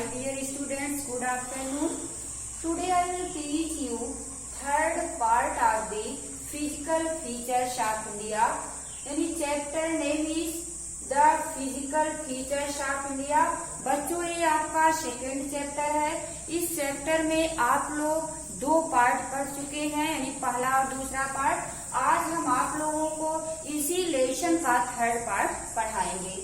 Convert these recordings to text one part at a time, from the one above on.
dear students, good afternoon. Today I will teach you third part of the physical features of India. यानी chapter name is the physical features of India. बच्चों ये आपका second chapter है। इस chapter में आप लोग दो पार्ट पढ़ चुके हैं, यानी पहला और दूसरा पार्ट। आज हम आप लोगों को इसी लेसन का थर्ड पार्ट पढ़ाएंगे।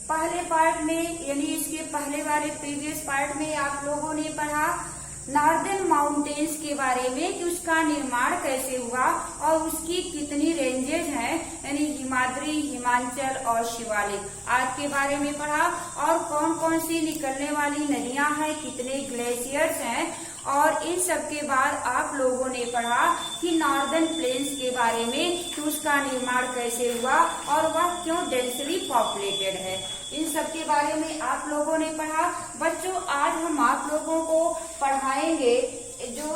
पहले पार्ट में यानी इसके पहले वाले प्रीवियस पार्ट में आप लोगों ने पढ़ा नॉर्दर्न माउंटेन्स के बारे में कि उसका निर्माण कैसे हुआ और उसकी कितनी रेंजेस हैं, यानी हिमाद्री, हिमाचल और शिवालिक आज के बारे में पढ़ा। और कौन कौन सी निकलने वाली नदियां हैं, कितने ग्लेशियर्स हैं। और इन सब के बाद आप लोगों ने पढ़ा कि नॉर्दर्न प्लेन्स के बारे में कि उसका निर्माण कैसे हुआ और वह क्यों डेंसली पॉपुलेटेड है। इन सब के बारे में आप लोगों ने पढ़ा। बच्चों आज हम आप लोगों को पढ़ाएंगे जो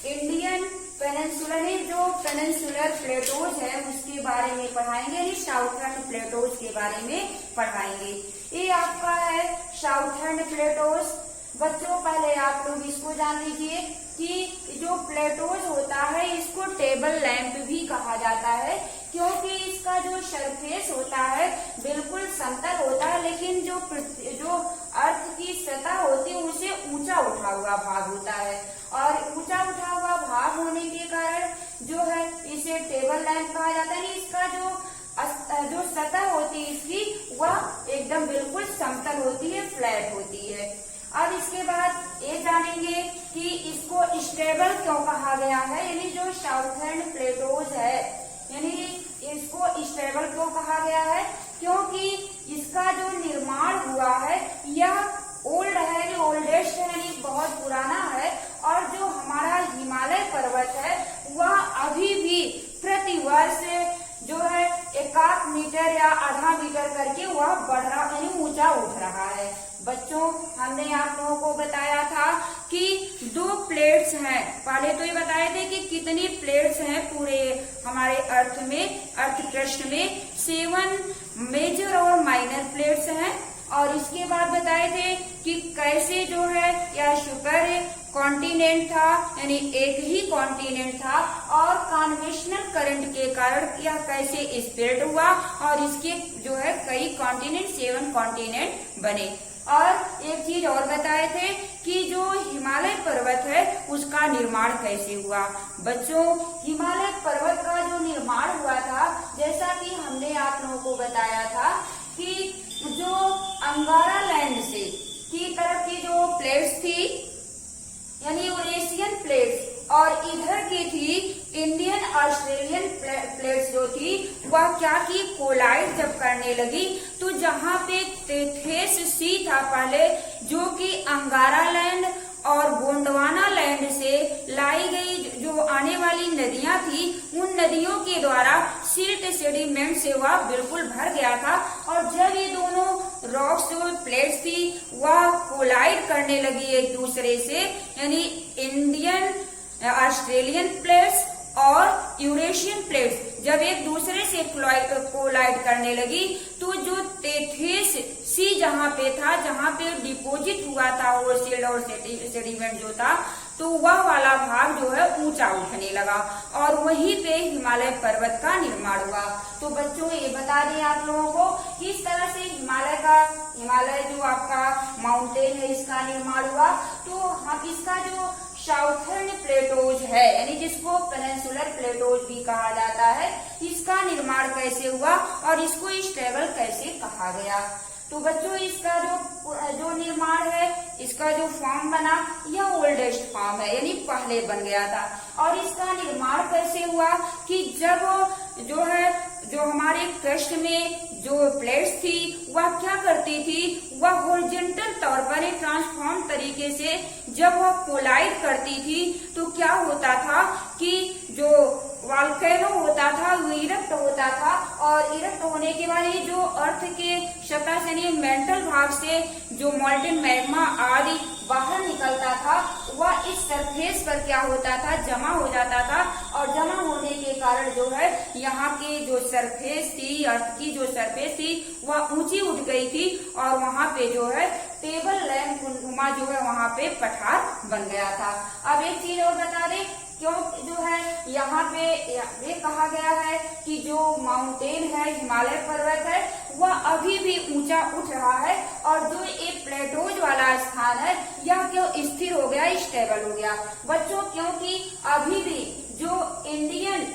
इंडियन पेनिनसुलर जो पेनिनसुलर प्लेटोज है उसके बारे में पढ़ाएंगे, साउथर्न प्लेटोज के बारे में पढ़ाएंगे। ये आपका है साउथर्न प्लेटोज। बच्चों पहले आप लोग इसको जान लीजिए कि जो प्लेटोज होता है इसको टेबल लैंड भी कहा जाता है, क्योंकि इसका जो सरफेस होता है बिल्कुल समतल होता है, लेकिन जो अर्थ की सतह होती है उसे ऊंचा उठा हुआ भाग होता है। और ऊंचा उठा हुआ भाग होने के कारण जो है इसे टेबल लैंड कहा जाता है। इसका जो सतह होती है इसकी वह एकदम बिल्कुल समतल होती है, फ्लैट होती है। अब इसके बाद ये जानेंगे कि इसको स्टेबल क्यों कहा गया है, यानी जो साउथर्न प्लेटोज है यानी इसको स्टेबल क्यों कहा गया है, क्योंकि इसका जो निर्माण हुआ है यह ओल्ड है, ओल्डेस्ट है, यानी बहुत पुराना है। और जो हमारा हिमालय पर्वत है वह अभी भी प्रतिवर्ष जो है 1 मीटर या आधा मीटर करके वह बढ़ रहा यानी ऊंचा उठ रहा है। बच्चों हमने आप लोगों को बताया था कि 2 प्लेट्स हैं। पहले तो ये बताए थे कि कितनी प्लेट्स हैं पूरे हमारे अर्थ में, अर्थ क्रस्ट में 7 मेजर और माइनर प्लेट्स हैं। और इसके बाद बताए थे कि कैसे जो है यह सुपर कॉन्टिनेंट था, यानी एक ही कॉन्टिनेंट था, और कन्वेंशनल करंट के कारण यह कैसे स्प्रेड हुआ और इसके जो है कई कॉन्टिनेंट 7 कॉन्टिनेंट बने। और एक चीज और बताए थे कि जो हिमालय पर्वत है उसका निर्माण कैसे हुआ। बच्चों हिमालय पर्वत का जो निर्माण हुआ था, जैसा कि हमने आप लोगों को बताया था कि जो अंगारा लैंड से की तरफ की जो प्लेट्स थी यानी यूरेशियन प्लेट्स, और इधर की थी इंडियन ऑस्ट्रेलियन प्लेट्स जो थी वह क्या की कोलाइड जब करने लगी, तो जहाँ पे टेथेस सी था पहले, जो कि अंगारा लैंड और गोंडवाना लैंड से लाई गई जो आने वाली नदियां थी, उन नदियों के द्वारा सिल्ट सेडिमेंट से वह बिल्कुल भर गया था। और जब ये दोनों रॉक्स जो प्लेट्स थी वह कोलाइड करने लगी एक दूसरे से, यानी इंडियन ऑस्ट्रेलियन प्लेट्स और यूरेशियन प्लेट्स जब एक दूसरे से कोलाइड करने लगी, तो जो टेथेस सी जहाँ पे था, जहाँ पे डिपोजिट हुआ था वो सिल्ट और सेडिमेंट जो था, तो वह वाला भाग जो है ऊंचा उठने लगा और वहीं पे हिमालय पर्वत का निर्माण हुआ। तो बच्चों ये बता दें आप लोगों को किस तरह से हिमालय जो आपका माउंटेन है इसका निर्माण हुआ। तो हम इसका जो साउथर्न प्लेटोज है यानी जिसको पेनिनसुलर प्लेटोज भी कहा जाता है, इसका निर्माण कैसे हुआ और इसको स्टेबल कैसे कहा गया। तो बच्चों इसका जो निर्माण है, इसका जो फॉर्म बना यह ओल्डेस्ट फॉर्म है, यानी पहले बन गया था। और इसका निर्माण कैसे हुआ कि जब जो हमारे क्रस्ट में जो प्लेट्स थी वह क्या करती थी, वह हॉरिजॉन्टल तौर पर एक ट्रांसफॉर्म तरीके से जब वह कोलाइड करती थी, तो क्या होता था कि जो वॉल्केनो होता था वो इरप्ट होता था, और इरप्ट होने के बाद ये जो अर्थ के सतह से यानी मेंटल भाग से जो मॉल्टेन मैग्मा आदि बाहर निकलता था, वह इस सरफेस पर क्या होता था, जमा हो जाता था। और जमा होने के कारण जो है यहाँ की जो सरफेस थी, अर्थ की जो सरफेस थी वह ऊंची उठ गई थी और वहाँ पे जो है टेबल लैंड नुमा जो है वहां पे पठार बन गया था। अब एक चीज और बता दें, क्यों जो है यहाँ पे ये कहा गया है कि जो माउंटेन है, हिमालय पर्वत है, वह अभी भी ऊंचा उठ रहा है और जो एक प्लेटोज वाला स्थान है यह क्यों स्थिर हो गया, स्टेबल हो गया बच्चों, क्योंकि अभी भी जो इंडियन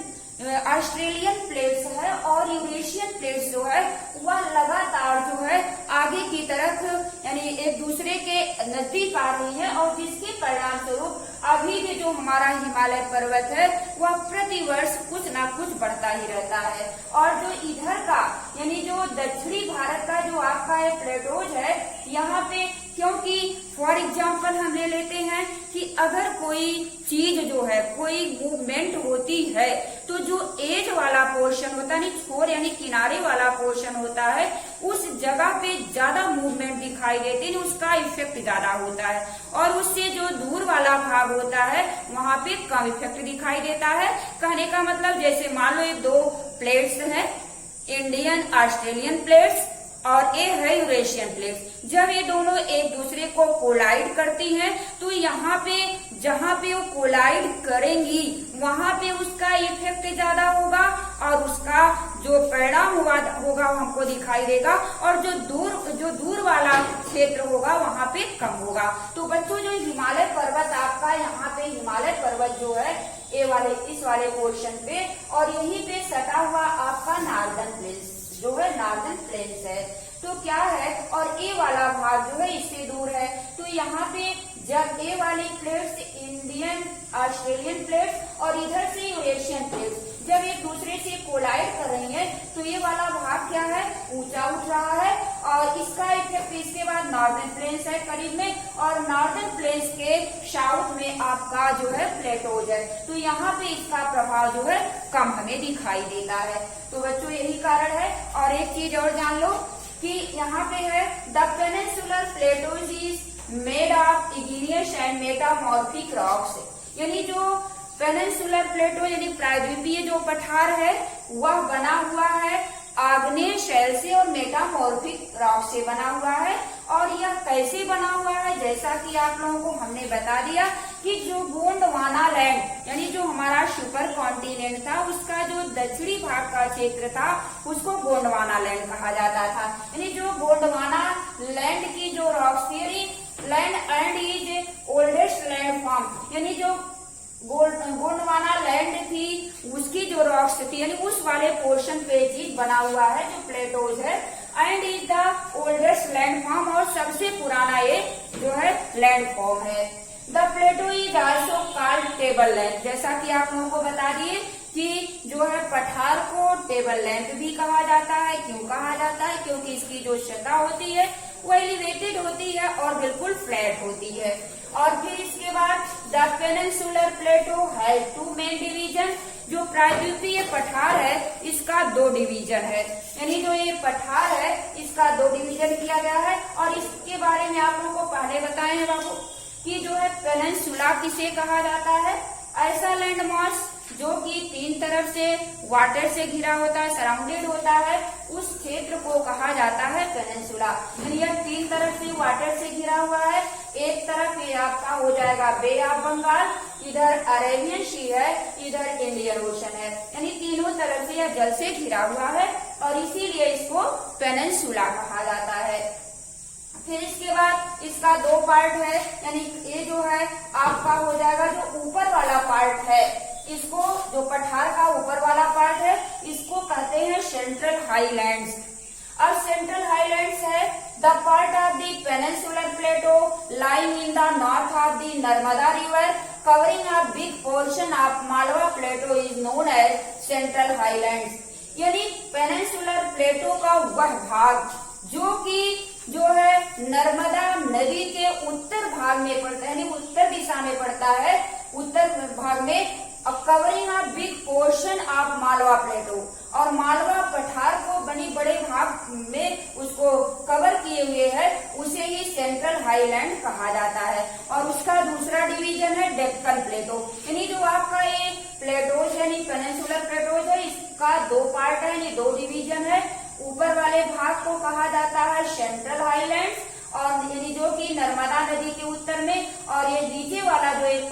ऑस्ट्रेलियन प्लेट्स है और यूरेशियन प्लेट्स जो है वह लगातार जो है आगे की तरफ यानी एक दूसरे के नजदीक आ रही है और जिसके परिणाम स्वरूप अभी भी जो हमारा हिमालय पर्वत है वह प्रतिवर्ष कुछ ना कुछ बढ़ता ही रहता है। और जो इधर का यानी जो दक्षिणी भारत का जो आपका ये प्लेटोज है, यहाँ पे क्योंकि फॉर एग्जाम्पल हम ले लेते हैं कि अगर कोई चीज जो है, कोई मूवमेंट होती है तो जो एज वाला पोर्शन होता है, यानी छोर यानी किनारे वाला पोर्शन होता है, उस जगह पे ज्यादा मूवमेंट दिखाई देती है, उसका इफेक्ट ज्यादा होता है और उससे जो दूर वाला भाग होता है वहां पे कम इफेक्ट दिखाई देता है। कहने का मतलब जैसे मान लो ये दो प्लेट्स हैं, इंडियन ऑस्ट्रेलियन प्लेट्स और ये है यूरेशियन प्लेट्स, जब ये दोनों एक दूसरे को कोलाइड करती हैं तो यहाँ पे जहाँ पे वो कोलाइड करेंगी वहां पे उसका इफेक्ट ज्यादा होगा और उसका जो परिणाम होगा हमको दिखाई देगा और जो दूर वाला क्षेत्र होगा वहां पे कम होगा। तो बच्चों जो हिमालय पर्वत आपका यहाँ पे हिमालय पर्वत जो है इस वाले पोर्शन पे और यहीं पे सटा हुआ आपका नार्दर्न प्लेन्स जो है नार्दर्न प्लेन्स है, तो क्या है और ए वाला भाग जो है इससे दूर है। तो यहाँ पे जब ए वाली प्लेट्स इंडियन ऑस्ट्रेलियन प्लेट्स और इधर से यूरेशियन प्लेट्स जब एक दूसरे से कोलाइड कर रही है तो ये वाला भाग क्या है, ऊंचा उठ रहा है और इसका इफेक्ट इसके बाद नॉर्दर्न प्लेन्स है करीब में और नॉर्दर्न प्लेन्स के साउथ में आपका जो है प्लेटोज है, तो यहाँ पे इसका प्रभाव जो है कम हमें दिखाई देता है। तो बच्चों यही कारण है। और एक चीज और जान लो कि यहाँ पे है the peninsular Plato's is made of igneous and metamorphic rocks, यानी जो पेनिनसुलर प्लेटो यानी प्रायद्वीपीय जो पठार है वह बना हुआ है आग्नेय शैल से और मेटामॉर्फिक रॉक से बना हुआ है। और यह कैसे बना हुआ है, जैसा कि आप लोगों को हमने बता दिया कि जो गोंडवाना लैंड यानी जो हमारा सुपर कॉन्टिनेंट था उसका जो दक्षिणी भाग का क्षेत्र था उसको गोंडवाना लैंड कहा जाता था। यानी जो गोंडवाना लैंड की जो रॉक्स थी, land and is oldest land form, यानी जो गोंडवाना लैंड थी उसकी जो रॉक्स थी यानी उस वाले पोर्शन पे चीज बना हुआ है जो प्लेटोज है and is the oldest land form और सबसे पुराना ये जो है लैंड फॉर्म है। The plateau is also called table land, जैसा कि आप लोगों को बता दिए कि जो है पठार को टेबल लैंड भी कहा जाता है। क्यों कहा जाता है, क्योंकि इसकी जो सतह होती है वो एलिवेटेड होती है और बिल्कुल फ्लैट होती है। और फिर इसके बाद द पेनिनसुलर प्लेटो है टू मेन डिवीजन, जो प्रायद्वीपीय पठार है इसका दो डिवीजन है, यानी जो ये पठार है इसका दो डिवीजन किया गया है। और इसके बारे में आप लोगों को पहले बताए हैं बाबू कि जो है पेनिनसुला किसे कहा जाता है, ऐसा लैंड मास जो कि तीन तरफ से वाटर से घिरा होता है, सराउंडेड होता है, उस क्षेत्र को कहा जाता है पेनिनसुला। यह तीन तरफ से वाटर से घिरा हुआ है, एक तरफ ये आपका हो जाएगा बे ऑफ बंगाल, इधर अरेबियन सी है, इधर इंडियन ओशन है, यानी तीनों तरफ से यह जल से घिरा हुआ है और इसीलिए इसको पेनिनसुला कहा जाता है। फिर इसके बाद इसका दो पार्ट है, यानी ये जो है आपका हो जाएगा जो ऊपर वाला पार्ट है, इसको जो पठार का ऊपर वाला पार्ट है इसको कहते हैं सेंट्रल हाईलैंड्स। अब सेंट्रल हाईलैंड्स है the part of the peninsular plateau lying in the north of the Narmada river covering a big portion of Malwa plateau is known as central highlands, यानी पेनिनसुलर प्लेटो का वह भाग जो कि जो है नर्मदा नदी के उत्तर भाग में पड़ता है, यानी उत्तर दिशा में पड़ता है, उत्तर भाग में covering a big portion of Malwa plateau, और मालवा पठार को बनी बड़े भाग में उसको कवर किए हुए है, उसे ही सेंट्रल हाईलैंड कहा जाता है। और उसका दूसरा डिवीजन है डेक्कन प्लेटो, यानी जो आपका ये प्लेटोज यानी पेनिनसुलर प्लेटोज है इसका दो पार्ट है, यानी दो डिवीजन है। ऊपर वाले भाग को कहा जाता है सेंट्रल हाईलैंड्स और यानी जो कि नर्मदा नदी के उत्तर में, और ये नीचे वाला जो एक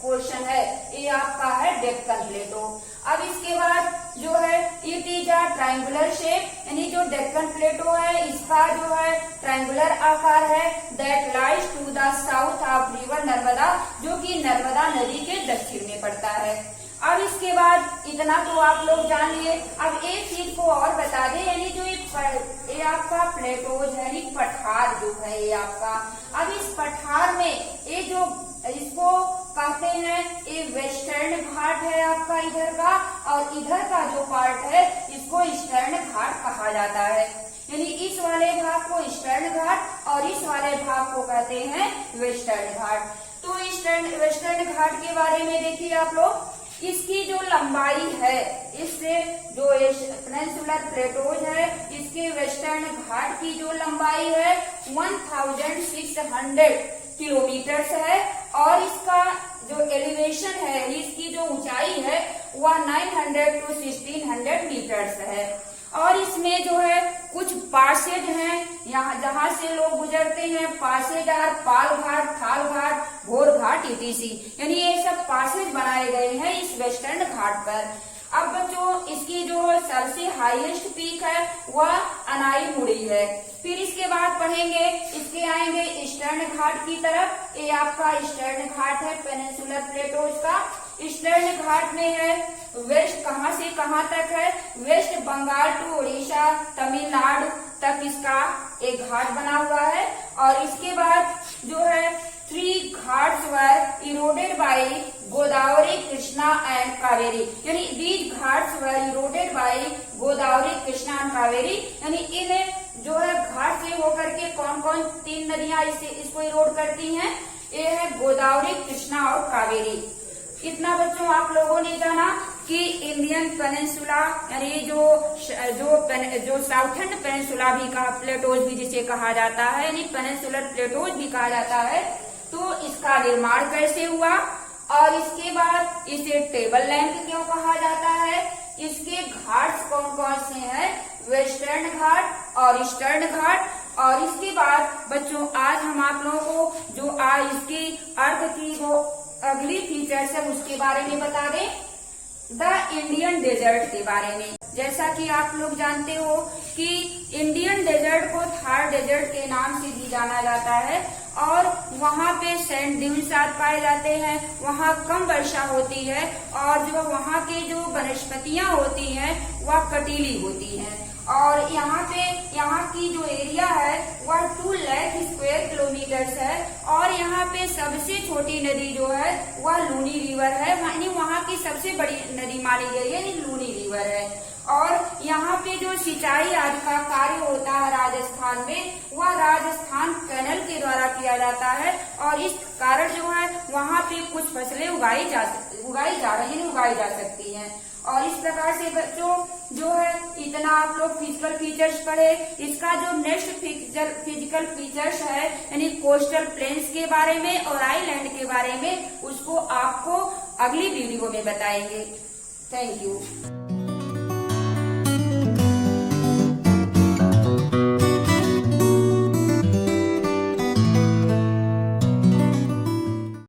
पोर्शन है ये आपका है डेक्कन प्लेटो। अब इसके बाद जो है it is a triangular shape, यानी जो डेक्कन प्लेटो है इसका जो है ट्रायंगुलर आकार है, that lies to the south of river Narmada, जो कि नर्मदा नदी के दक्षिण में पड़ता है। अब इसके बाद इतना तो आप लोग जान लिए। अब एक चीज को और बता दें, यानी जो ये आपका प्लेटोज है, यानी पठार जो है ये आपका, अब इस पठार में ये जो इसको कहते हैं ये वेस्टर्न घाट है आपका इधर का, और इधर का जो पार्ट है इसको ईस्टर्न घाट कहा जाता है। यानी इस वाले भाग को ईस्टर्न घाट और इस वाले भाग को कहते हैं वेस्टर्न घाट। तो ईस्टर्न वेस्टर्न घाट के बारे में देखिए आप लोग, इसकी जो लंबाई है, इससे जो पेनिनसुलर प्लेटोज है इसके वेस्टर्न घाट की जो लंबाई है 1600 किलोमीटर है, और इसका जो एलिवेशन है, इसकी जो ऊंचाई है वह 900 to 1600 मीटर्स है। और इसमें जो है कुछ पासेज हैं, यहाँ जहाँ से लोग गुजरते हैं, पासेदार, पाल घाट, थाल घाट, भोर घाट इटीसी, यानी ये सब पासेज बनाए गए हैं इस वेस्टर्न घाट पर। अब बच्चों इसकी जो सबसे हाईएस्ट पीक है वह अनाईमुड़ी है। फिर इसके बाद पढ़ेंगे, इसके आएंगे ईस्टर्न घाट की तरफ। ये आपका ईस्टर्न घाट है पेनिनसुलर प्लेटोज का। ईस्टर्न घाट में है वेस्ट, कहाँ से कहाँ तक है, वेस्ट बंगाल टू उड़ीसा, तमिलनाडु तक इसका एक घाट बना हुआ है। और इसके बाद जो है 3 Ghats were eroded by Godavari, Krishna and Kaveri, यानी these Ghats were eroded by Godavari, Krishna and Kaveri, यानी इन जो है घाट से होकर के कौन कौन 3 नदियां इसको इरोड करती हैं, ये है गोदावरी, कृष्णा और कावेरी। इतना बच्चों आप लोगों ने जाना कि इंडियन पेनिनसुला, यानी जो साउथर्न पेनिनसुला भी कहा, प्लेटोज भी जिसे कहा जाता है, यानी पेनिनसुलर प्लेटोज भी कहा जाता है, तो इसका निर्माण कैसे हुआ, और इसके बाद इसे टेबल लैंड क्यों कहा जाता है, इसके घाट्स कौन कौन से हैं, वेस्टर्न घाट और ईस्टर्न घाट। और इसके बाद बच्चों आज हम आप लोगों को जो आज इसकी अर्थ की वो अगली फीचर्स है उसके बारे में बता दें, द इंडियन डेजर्ट के बारे में। जैसा कि आप लोग जानते हो कि इंडियन डेजर्ट को थार डेजर्ट के नाम से भी जाना जाता है, और वहाँ पे सैंड ड्यून्स पाए जाते हैं, वहाँ कम वर्षा होती है, और जो वहाँ के जो वनस्पतियां होती हैं वह कटीली होती हैं। और यहाँ की जो एरिया है वह 2 लाख स्क्वायर किलोमीटर है, और यहाँ पे सबसे छोटी नदी जो है वह लूनी रिवर है, यानी वहाँ की सबसे बड़ी नदी मानी गई है, यानी लूनी रिवर है। और यहाँ पे जो सिंचाई आदि का कार्य होता है राजस्थान में, वह राजस्थान कैनल के द्वारा किया जाता है, और इस कारण जो है वहाँ पे कुछ फसलें उगाई जा सकती हैं। और इस प्रकार से बच्चों जो है इतना आप लोग फिजिकल फीचर्स पढ़े। इसका जो नेक्स्ट फिजिकल फीचर्स है, यानी कोस्टल प्लेन्स के बारे में और आइलैंड के बारे में, उसको आपको अगली वीडियो में बताएंगे। Thank you.